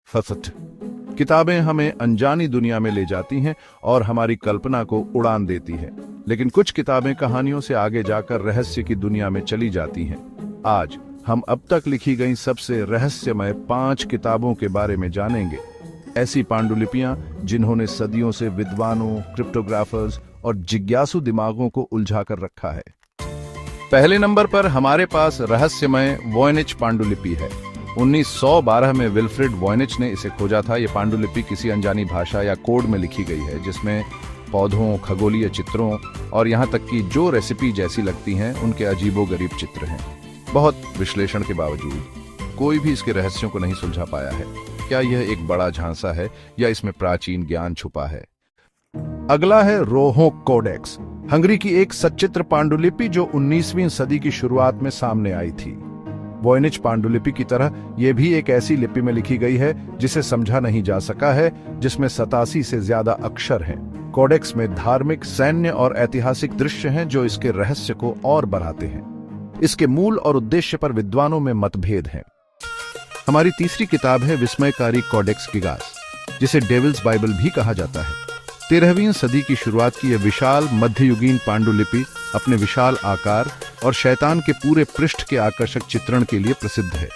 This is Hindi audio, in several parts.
फसट। किताबें हमें अनजानी दुनिया में ले जाती हैं और हमारी कल्पना को उड़ान देती हैं, लेकिन कुछ किताबें कहानियों से आगे जाकर रहस्य की दुनिया में चली जाती हैं। आज हम अब तक लिखी गई सबसे रहस्यमय 5 किताबों के बारे में जानेंगे। ऐसी पांडुलिपियां जिन्होंने सदियों से विद्वानों, क्रिप्टोग्राफर्स और जिज्ञासु दिमागों को उलझा कर रखा है। पहले नंबर पर हमारे पास रहस्यमय वॉयनिच पांडुलिपि है। 1912 में विल्फ्रेड वॉयनिच ने इसे खोजा था। यह पांडुलिपि किसी अनजानी भाषा या कोड में लिखी गई है, जिसमें पौधों, खगोलीय चित्रों और यहाँ तक कि जो रेसिपी जैसी लगती हैं उनके अजीबोगरीब चित्र हैं। बहुत विश्लेषण के बावजूद कोई भी इसके रहस्यों को नहीं सुलझा पाया है। क्या यह एक बड़ा झांसा है या इसमें प्राचीन ज्ञान छुपा है? अगला है रोहोक कोडेक्स, हंगरी की एक सचित्र पांडुलिपि जो 19वीं सदी की शुरुआत में सामने आई थी। वॉयनिच पांडुलिपि की तरह यह भी एक ऐसी लिपि में लिखी गई है जिसे समझा नहीं जा सका है, जिसमें 87 से ज्यादा अक्षर हैं। कोडेक्स में धार्मिक, सैन्य और ऐतिहासिक दृश्य हैं जो इसके रहस्य को और बढ़ाते हैं। इसके मूल और उद्देश्य पर विद्वानों में मतभेद हैं। हमारी तीसरी किताब है विस्मयकारी कोडेक्स गिगास, जिसे डेविल्स बाइबल भी कहा जाता है। 13वीं सदी की शुरुआत की यह विशाल मध्ययुगीन पांडुलिपि अपने विशाल आकार और शैतान के पूरे पृष्ठ के आकर्षक चित्रण के लिए प्रसिद्ध है।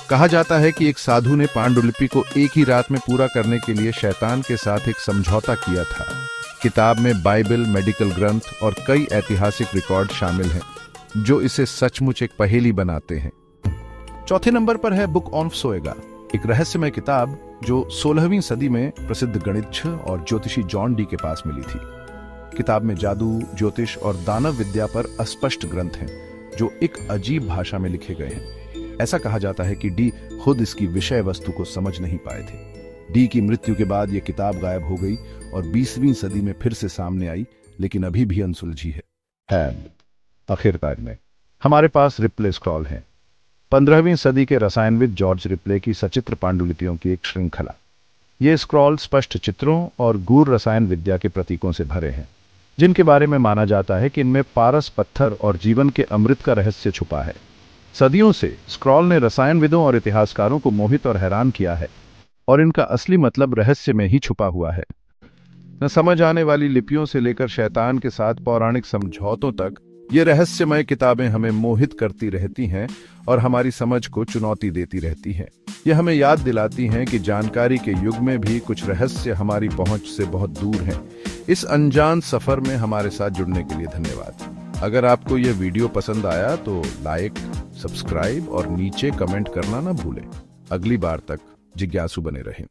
कहा जाता है कि एक साधु ने पांडुलिपि को एक ही रात में पूरा करने के लिए शैतान के साथ एक समझौता किया था। किताब में बाइबल, मेडिकल ग्रंथ और कई ऐतिहासिक रिकॉर्ड शामिल हैं, जो इसे सचमुच एक पहेली बनाते हैं। चौथे नंबर पर है बुक ऑफ सोएगा, एक रहस्यमय किताब जो 16वीं सदी में प्रसिद्ध गणितज्ञ और ज्योतिषी जॉन डी के पास मिली थी। किताब में जादू, ज्योतिष और दानव विद्या पर अस्पष्ट ग्रंथ हैं, जो एक अजीब भाषा में लिखे गए हैं। ऐसा कहा जाता है कि डी खुद इसकी विषय वस्तु को समझ नहीं पाए थे। डी की मृत्यु के बाद यह किताब गायब हो गई और 20वीं सदी में फिर से सामने आई, लेकिन अभी भी अनसुलझी है। आखिरकार में हमारे पास रिप्ले स्क्रॉल है, 15वीं सदी के रसायनविद जॉर्ज रिप्ले की सचित्र पांडुलिपियों की एक श्रृंखला। ये स्क्रॉल स्पष्ट चित्रों और गूढ़ रसायन विद्या के प्रतीकों से भरे हैं, जिनके बारे में माना जाता है कि इनमें पारस पत्थर और जीवन के अमृत का रहस्य छुपा है। सदियों से स्क्रॉल ने रसायनविदों और इतिहासकारों को मोहित और हैरान किया है, और इनका असली मतलब रहस्य में ही छुपा हुआ है। न समझ आने वाली लिपियों से लेकर शैतान के साथ पौराणिक समझौतों तक, ये रहस्यमय किताबें हमें मोहित करती रहती हैं और हमारी समझ को चुनौती देती रहती हैं। ये हमें याद दिलाती हैं कि जानकारी के युग में भी कुछ रहस्य हमारी पहुंच से बहुत दूर हैं। इस अनजान सफर में हमारे साथ जुड़ने के लिए धन्यवाद। अगर आपको यह वीडियो पसंद आया तो लाइक, सब्सक्राइब और नीचे कमेंट करना ना भूलें। अगली बार तक जिज्ञासु बने रहें।